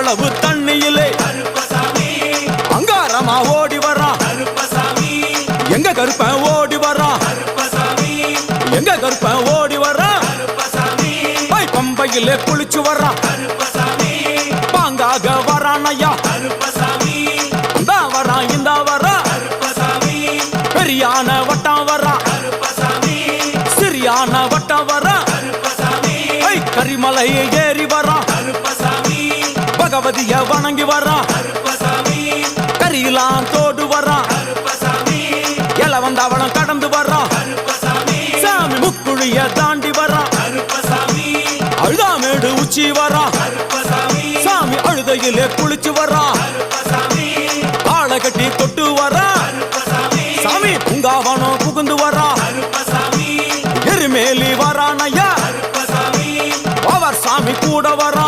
அவ்வளவு தண்ணியிலே அங்காரமா ஓடி வரான் எங்க கருப்பன் ஓடி வரான் எங்க கருப்பன் ஓடி வரான் பம்பையிலே குளிச்சு வரான் பாங்காக வரான் ஐயா இந்தா வரான் இந்த வரான் பெரியான வட்டம் வரான் சிறியான வட்டம் வரான் கரிமலையை ஏறி வரான் பகவதிய வணங்கி வரான் கரியெல்லாம் தோடு வரான் எல வந்தவளம் கடந்து வரான் சாமி முக்குழிய தாண்டி வரான் அழுதாமேடு உச்சி வரான் சாமி அழுதையிலே குளிச்சு வரான் ஆளை கட்டி தொட்டு வரான் சாமி பூங்காவனம் புகுந்து வரான் எருமேலி வரான் ஐயா அவர் சாமி கூட வரான்